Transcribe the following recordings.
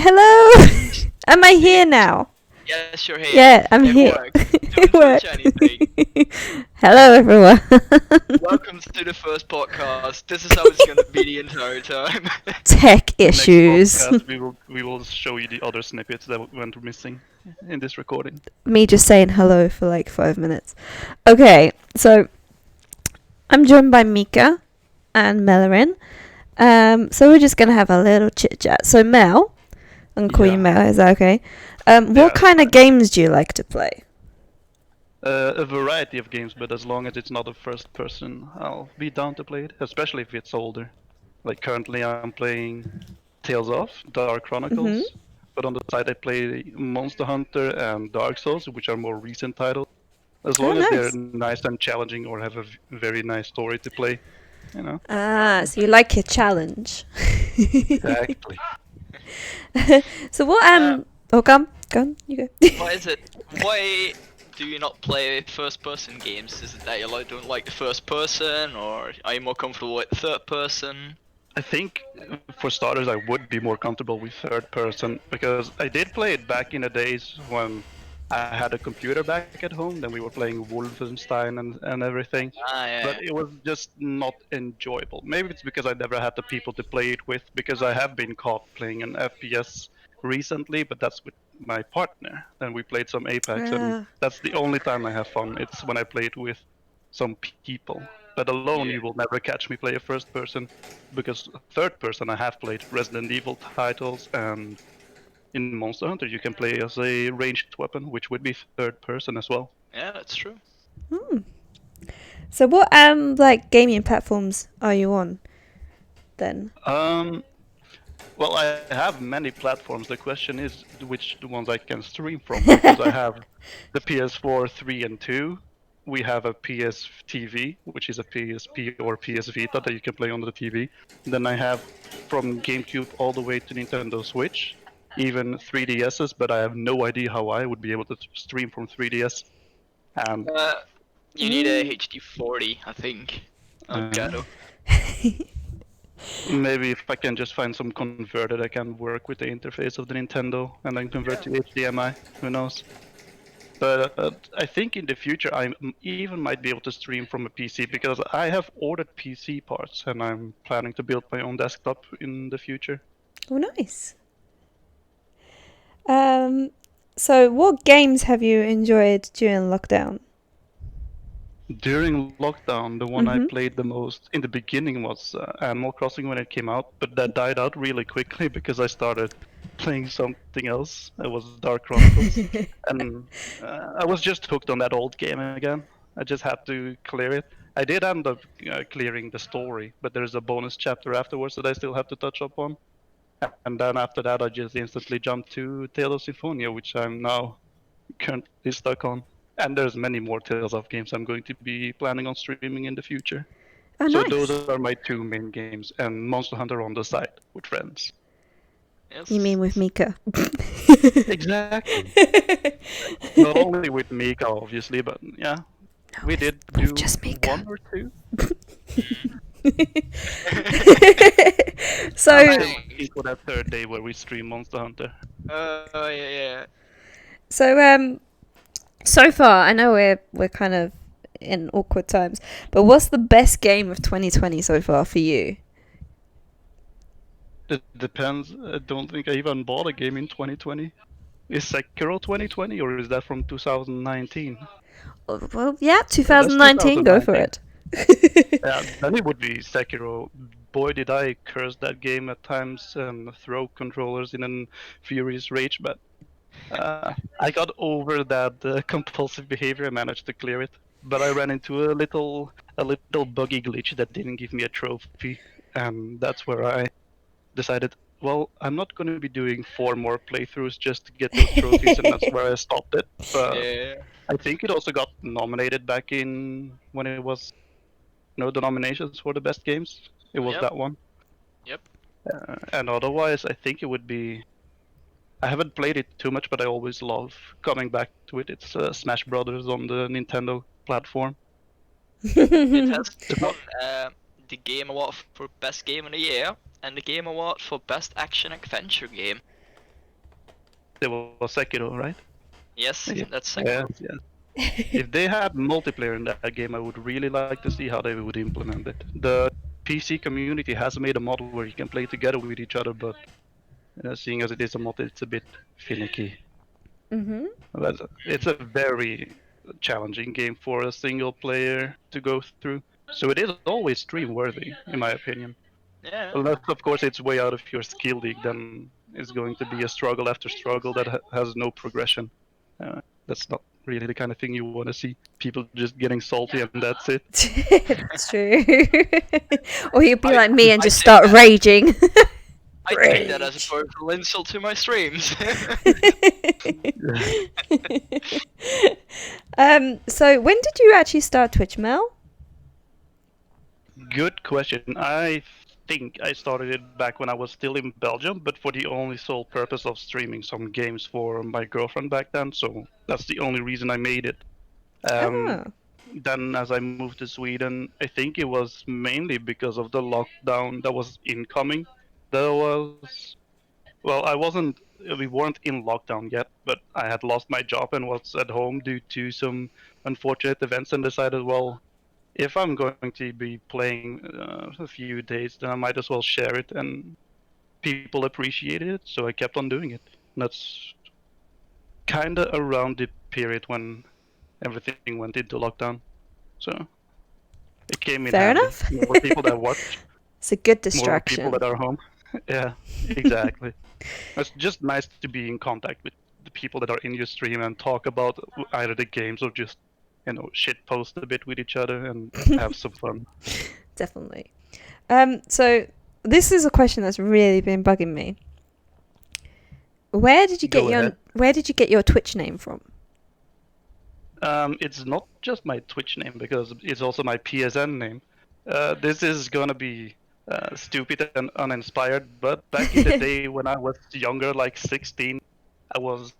Hello. Am I here now? Yes, you're here. Yeah, I'm It here. worked. It Don't touch worked. anything. Hello, everyone. Welcome to the first podcast. This is how it's gonna be the entire time. Tech The next issues. podcast, we will show you the other snippets that went missing in this recording. Me just saying hello for like 5 minutes. Okay, so I'm joined by Mika and Mellorin. So we're just gonna have a little chit chat. So Mel, I'm gonna call you Yeah. Mel. Is that okay? Yeah, What kind of fine. games do you like to play? A variety of games, but as long as it's not a first person, I'll be down to play it, especially if it's older. Like currently I'm playing Tales of Dark Chronicles, Mhm. but on the side I play Monster Hunter and Dark Souls, which are more recent titles. As Oh, long as they're nice. nice and challenging or have a very nice story to play, you know. Ah, so you like your challenge. Exactly. So what? Oh, come, you go. What is it? Why do you not play first-person games? Is it that you don't like the first person, or are you more comfortable with third person? I think for starters, I would be more comfortable with third person because I did play it back in the days when I had a computer back at home. Then we were playing Wolfenstein and everything, Ah, yeah. but it was just not enjoyable. Maybe it's because I never had the people to play it with. Because I have been caught playing an FPS recently, but that's with my partner. And we played some Apex, and Ah. that's the only time I have fun. It's when I play it with some people. But alone, Yeah. you will never catch me play a first person because third person I have played Resident Evil titles, and in Monster Hunter you can play as a ranged weapon, which would be third person as well. Yeah, that's true. Hmm. So what like gaming platforms are you on then? Um, well, I have many platforms. The question is which ones I can stream from because I have the PS4 3 and 2. We have a PS TV, which is a PSP or PS Vita that you can play on the TV. Then I have from GameCube all the way to Nintendo Switch, even 3DSs, but I have no idea how I would be able to stream from 3DS. And Uh, you need a Mm. HD40, I think. uh, Elgato. maybe if I can just find some converter that can work with the interface of the Nintendo and then convert to HDMI, who knows? But I think in the future I even might be able to stream from a PC because I have ordered PC parts and I'm planning to build my own desktop in the future. Oh, nice. Um, so what games have you enjoyed during lockdown? During lockdown, the one I Mhm. played the most in the beginning was Animal Crossing when it came out, but that died out really quickly because I started playing something else. It was Dark Chronicles, and I was just hooked on that old game again. I just had to clear it. I did end up clearing the story, but there's a bonus chapter afterwards that I still have to touch up on. And then after that, I just instantly jumped to Tales of Symphonia, which I'm now currently stuck on. And there's many more Tales of games I'm going to be planning on streaming in the future. Oh, So those nice. are my two main games, and Monster Hunter on the side with friends. You mean Yes. with Mika? Exactly. Not only with Mika, obviously, but yeah, No, we did with do just Mika. one or two. So I'm still waiting for that third day where we stream Monster Hunter. Oh, yeah. so far I know we're kind of in awkward times, but what's the best game of 2020 so far for you? It depends. I don't think I even bought a game in 2020. Is Sekiro 2020 or is that from 2019? Well, yeah, That's 2019. Go for 2019. it. Yeah, then it would be Sekiro. Boy, did I curse that game at times and throw controllers in a furious rage, but I got over that compulsive behavior. I managed to clear it, but I ran into a little buggy glitch that didn't give me a trophy, and that's where I decided, well, I'm not going to be doing 4 more playthroughs just to get those trophies, and that's where I stopped it. But Yeah. I think it also got nominated back in when it was the nominations for the best games. It was Yep. that one. Yep. And otherwise, I think it would be. I haven't played it too much, but I always love coming back to it. It's Smash Brothers on the Nintendo platform. It has It's won not. the Game Award for Best Game of the Year and the Game Award for Best Action Adventure Game. it was Sekiro, right? Yes, Yeah. that's Yes, yes. If they had multiplayer in that game, I would really like to see how they would implement it. The PC community has made a model where you can play together with each other, but seeing as it is a mod, it's a bit finicky. Mhm. But it's a very challenging game for a single player to go through. So it is always stream worthy, in my opinion. yeah. Unless, of course, it's way out of your skill league, then it's going to be a struggle after struggle that has no progression. That's not really the kind of thing you want to see. People just getting salty and that's it. It's true. Or you'd be I- like me and I just take start that- raging. I take that as a Rage. personal insult to my streams. So when did you actually start Twitch, Mel? Good question. I think I started it back when I was still in Belgium, but for the only sole purpose of streaming some games for my girlfriend back then. So that's the only reason I made it. Oh. Then, as I moved to Sweden, I think it was mainly because of the lockdown that was incoming. There was, well, I wasn't, we weren't in lockdown yet, but I had lost my job and was at home due to some unfortunate events and decided, well, if I'm going to be playing a few days, then I might as well share it, and people appreciated it, so I kept on doing it. And that's kind of around the period when everything went into lockdown. So it came in Fair handy. enough. More people that watch, It's a good more people distraction. that are home. Yeah, exactly. It's just nice to be in contact with the people that are in your stream and talk about either the games or just, shit post a bit with each other and have some fun. Definitely. So this is a question that's really been bugging me. Where did you get Go ahead. your Twitch name from? It's not just my Twitch name because it's also my PSN name. This is gonna be stupid and uninspired, but back in the day when I was younger, like 16, I was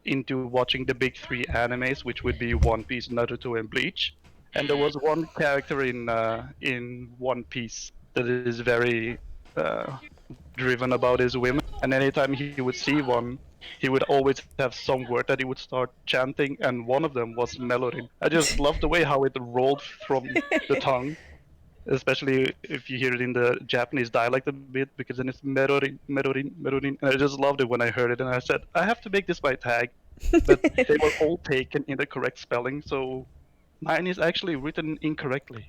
into watching the big three animes, which would be One Piece, Naruto, and Bleach. And there was one character in One Piece that is very driven about his women. And anytime he would see one, he would always have some word that he would start chanting, and one of them was Mellorin. I just love the way how it rolled from the tongue, especially if you hear it in the Japanese dialect a bit, because then it's Mellorin, Mellorin, Mellorin. And I just loved it when I heard it, and I said, I have to make this my tag. But they were all taken in the correct spelling, so mine is actually written incorrectly.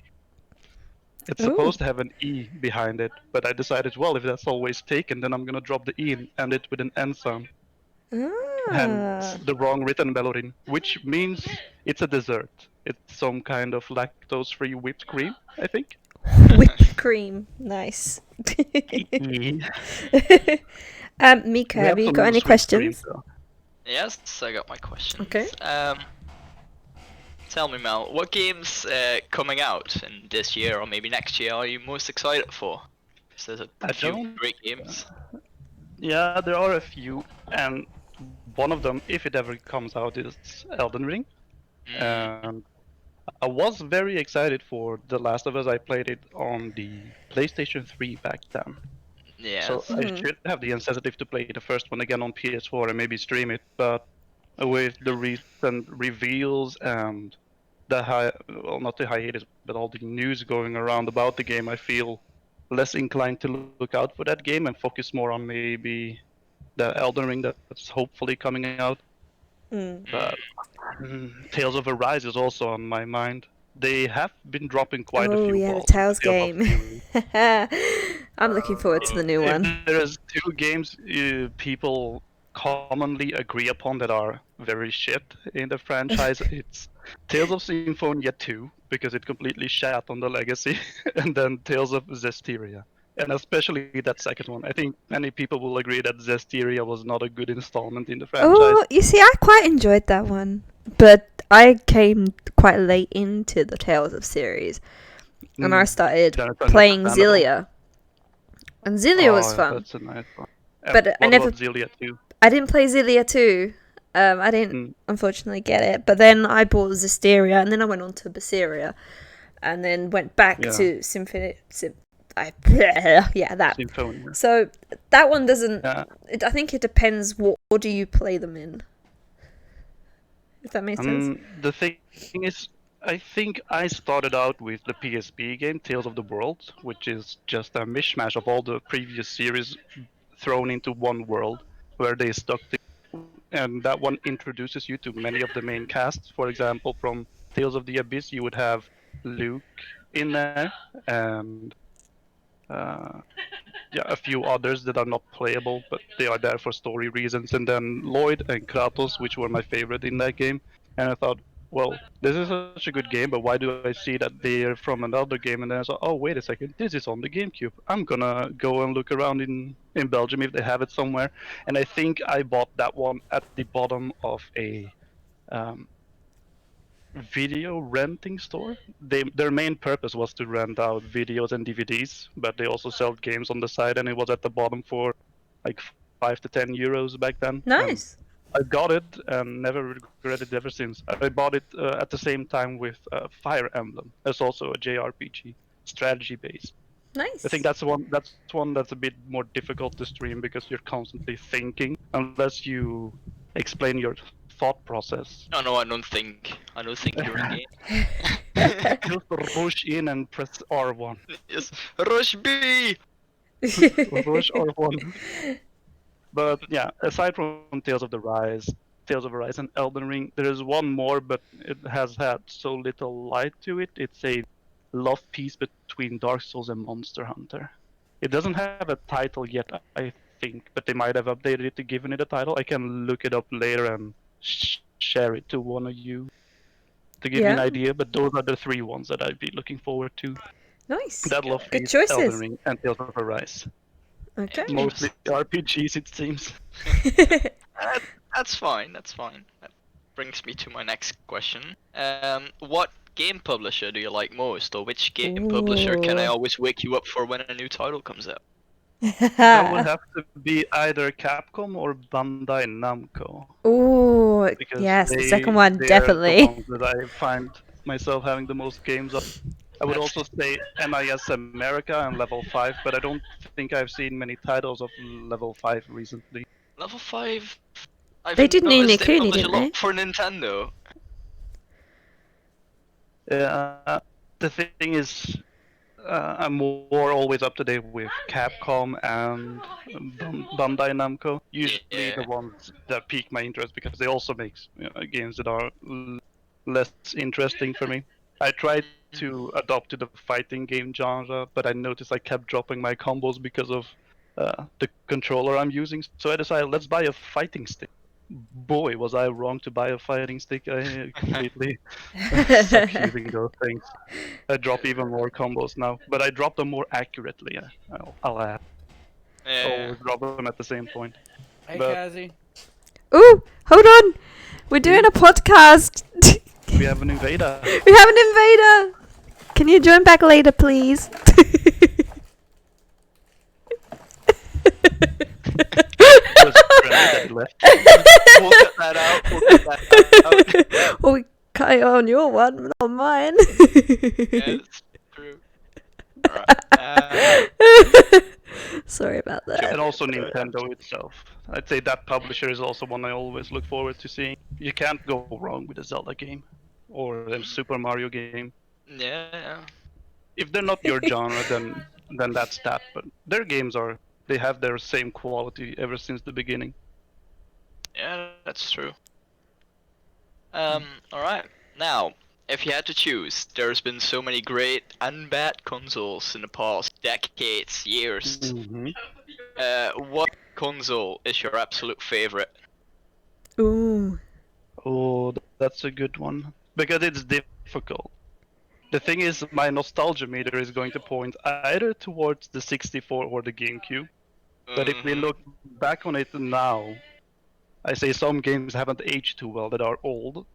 It's Ooh. supposed to have an E behind it, but I decided, well, if that's always taken, then I'm gonna drop the E and end it with an N sound. Hence Ah. the wrong written Mellorin, which means it's a dessert. It's some kind of lactose-free whipped cream, I think. Whipped cream. Nice. Mika, We have have you some got any sweet questions? creams, though. Yes, I got my questions. Okay. Tell me, Mel, what games coming out in this year or maybe next year are you most excited for? 'Cause there's a I few don't- great games. Yeah, there are a few, and one of them, if it ever comes out, is Elden Ring. And I was very excited for The Last of Us. I played it on the PlayStation 3 back then. Yes. So I should have the incentive to play the first one again on PS4 and maybe stream it. But with the recent reveals and well, not the hiatus, but all the news going around about the game, I feel less inclined to look out for that game and focus more on maybe the Elden Ring that's hopefully coming out. But Tales of Arise is also on my mind. They have been dropping quite a Oh few yeah, the balls. Tales Tales of game. I'm looking forward to the new If one. there's two games people commonly agree upon that are very shit in the franchise, it's Tales of Symphonia 2, because it completely shat on the legacy, and then Tales of Zestiria. And especially that second one. I think many people will agree that Zestiria was not a good installment in the franchise. Oh, you see, I quite enjoyed that one, but I came quite late into the Tales of series, and I started That's playing understandable. Xillia, and Xillia was fun. That's a nice one. But I what never- about Xillia 2? I didn't play Xillia 2. I didn't unfortunately get it, but then I bought Zestiria, and then I went on to Berseria, and then went back Yeah. to Symphony. yeah, that. Symphonia. So that one doesn't. Yeah. I think it depends what order you play them in. If that makes sense. The thing is, I think I started out with the PSP game Tales of the World, which is just a mishmash of all the previous series thrown into one world, where they stuck the, and that one introduces you to many of the main casts. For example, from Tales of the Abyss, you would have Luke in there, and uh, yeah, a few others that are not playable, but they are there for story reasons. And then Lloyd and Kratos, which were my favorite in that game. And I thought, well, this is such a good game, but why do I see that they're from another game? And then I thought, oh, wait a second, this is on the GameCube. I'm gonna go and look around in Belgium if they have it somewhere. And I think I bought that one at the bottom of a um, video renting store. Their main purpose was to rent out videos and DVDs, but they also sell games on the side, and it was at the bottom for like 5 to 10 euros back then. Nice. I got it and never regretted it ever since. I bought it at the same time with Fire Emblem. It's also a JRPG, strategy based. Nice. I think that's one. That's one that's a bit more difficult to stream because you're constantly thinking, unless you explain your thought process. Oh no, I don't think you're in game. Just rush in and press R1. Yes, Rush B. Rush R1. But yeah, aside from Tales of Arise, and Elden Ring, there is one more, but it has had so little light to it. It's a love piece between Dark Souls and Monster Hunter. It doesn't have a title yet, I think, but they might have updated it to given it a title. I can look it up later and share it to one of you to give you an Yeah. idea. But those are the three ones that I'd be looking forward to. Nice. That love Good piece, choices. Elden Ring, and Tales of Arise. Okay. Mostly RPGs, it seems. That's fine. That's fine. That brings me to my next question. What game publisher do you like most, or which game publisher can I Ooh. always wake you up for when a new title comes out? That would have to be either Capcom or Bandai Namco. Ooh, Because yes, the second one, they are definitely. the ones that I find myself having the most games of. I would also say NIS America and Level 5, but I don't think I've seen many titles of Level 5 recently. Level 5. I've They did Ni no noticed they Kuni, publish a didn't lot they? for Nintendo. The thing is, I'm more always up to date with Capcom and Bandai Namco. Usually Yeah. the ones that pique my interest because they also make games that are less interesting for me. I tried to adopt to the fighting game genre, but I noticed I kept dropping my combos because of the controller I'm using. So I decided, let's buy a fighting stick. Boy, was I wrong to buy a fighting stick. I completely suck using those things. I drop even more combos now, but I drop them more accurately. I'll add. Yeah. Always drop them at the same point. Hey, But- Cazzy. Ooh, hold on. We're doing a podcast. We have an invader. We have an invader. Can you join back later, please? Just friendly that he left. We'll cut that out. We'll cut that out. Well, we cut it on your one, not mine. Yeah, that's true. Alright. Sorry about that. And also Nintendo itself. I'd say that publisher is also one I always look forward to seeing. You can't go wrong with a Zelda game or a Super Mario game. Yeah. If they're not your genre, then that's that. But their games they have their same quality ever since the beginning. Yeah, that's true. Alright. Now, if you had to choose, there's been so many great and bad consoles in the past decades, years. Mm-hmm. What console is your absolute favorite? Ooh. Oh, that's a good one. Because it's difficult. The thing is, my nostalgia meter is going to point either towards the 64 or the GameCube. But if we Mhm. look back on it now, I say some games haven't aged too well that are old,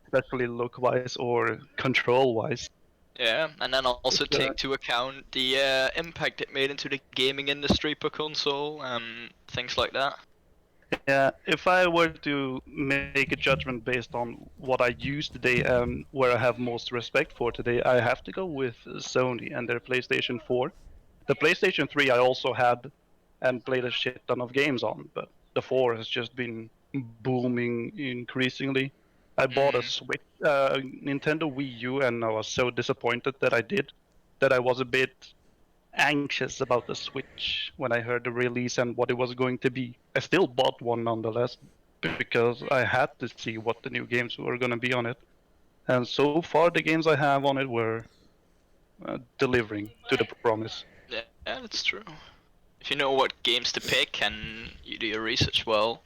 especially look-wise or control-wise. Yeah, and then also It's, take into account the impact it made into the gaming industry per console and things like that. Yeah, if I were to make a judgment based on what I use today and where I have most respect for today, I have to go with Sony and their PlayStation 4. The PlayStation 3 I also had and played a shit ton of games on, but the 4 has just been booming increasingly. I bought a Switch, Nintendo Wii U, and I was so disappointed that I did that I was a bit anxious about the Switch when I heard the release and what it was going to be. I still bought one nonetheless because I had to see what the new games were going to be on it. And so far, the games I have on it were delivering to the promise. Yeah, that's true. If you know what games to pick and you do your research well,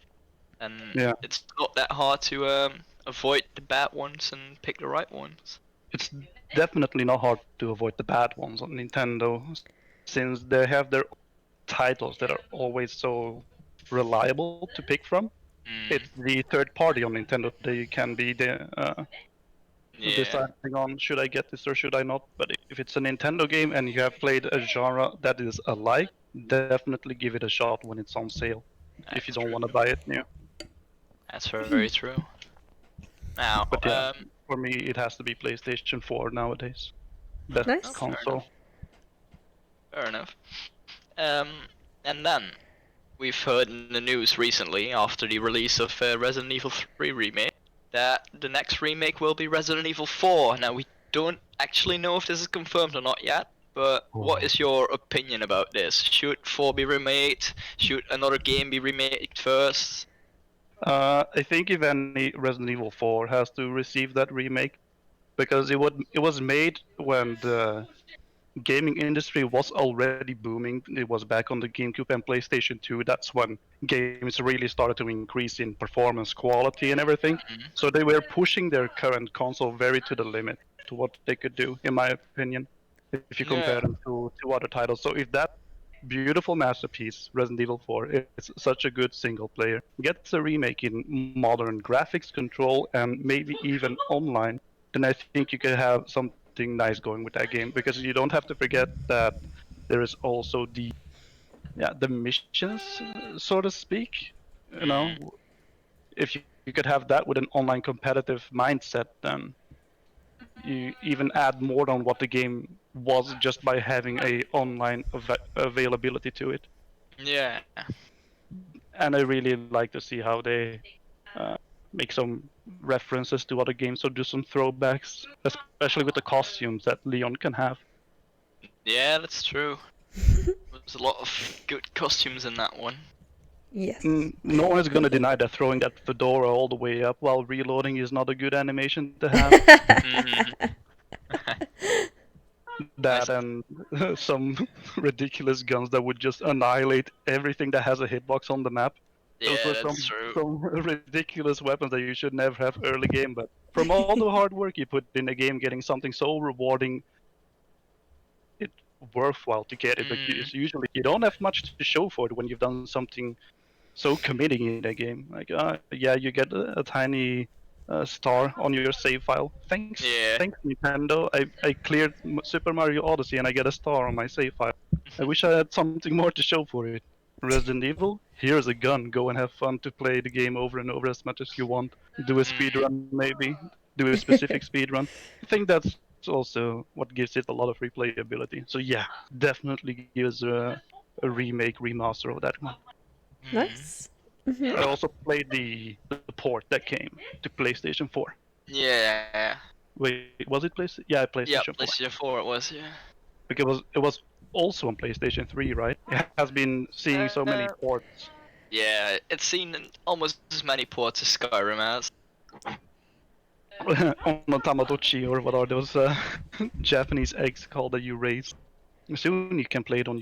then Yeah, it's not that hard to avoid the bad ones and pick the right ones. it's definitely not hard to avoid the bad ones on Nintendo since they have their titles that are always so reliable to pick from. It's the third party on Nintendo they can be Yeah. deciding on should I get this or should I not. But if it's a Nintendo game and you have played a genre that is alike, definitely give it a shot when it's on sale. If you That's don't true. want to buy it new. That's very true. Now, But yeah, for me it has to be PlayStation 4 nowadays. Best Nice. console. Fair enough. And then we've heard in the news recently, after the release of Resident Evil 3 remake, that the next remake will be Resident Evil 4. Now we don't actually know if this is confirmed or not yet, but what is your opinion about this? Should 4 be remade? Should another game be remade first? I think if any Resident Evil 4 has to receive that remake, because it was made when the gaming industry was already booming. It was back on the GameCube and PlayStation 2. That's when games really started to increase in performance, quality, and everything. So they were pushing their current console very to the limit to what they could do, in my opinion, if you compare them to other titles. So if that beautiful masterpiece, Resident Evil 4, is such a good single player, gets a remake in modern graphics control and maybe even online, then I think you could have something nice going with that game, because you don't have to forget that there is also the missions, so to speak. You know, if you could have that with an online competitive mindset, then you even add more on what the game was just by having a online availability to it. Yeah. And I really like to see how they make some references to other games or do some throwbacks, especially with the costumes that Leon can have. Yeah, that's true. There's a lot of good costumes in that one. Yes. No one is going to deny that throwing that fedora all the way up while reloading is not a good animation to have. That and some ridiculous guns that would just annihilate everything that has a hitbox on the map. Yeah, Those are that's true. some ridiculous weapons that you should never have early game. But from all the hard work you put in a game, getting something so rewarding, it's worthwhile to get it. Because usually you don't have much to show for it when you've done something so committing in a game. Like, yeah, you get a tiny star on your save file. Thanks, Yeah. thanks Nintendo. I cleared Super Mario Odyssey and I get a star on my save file. I wish I had something more to show for it. Resident Evil, here's a gun. Go and have fun to play the game over and over as much as you want. Do a speed run, maybe. Do a specific speed run. I think that's also what gives it a lot of replayability. So yeah, definitely gives a remake, remaster of that one. Nice. I also played the port that came to PlayStation 4. Yeah. Wait, was it PlayStation? Yeah, PlayStation Yeah, 4. PlayStation 4 it was, yeah. Because it was also on PlayStation 3, right? It has been seeing so many ports. Yeah, it's seen almost as many ports as Skyrim has. On a Tamagotchi, or what are those Japanese eggs called that you raise? Soon you can play it on your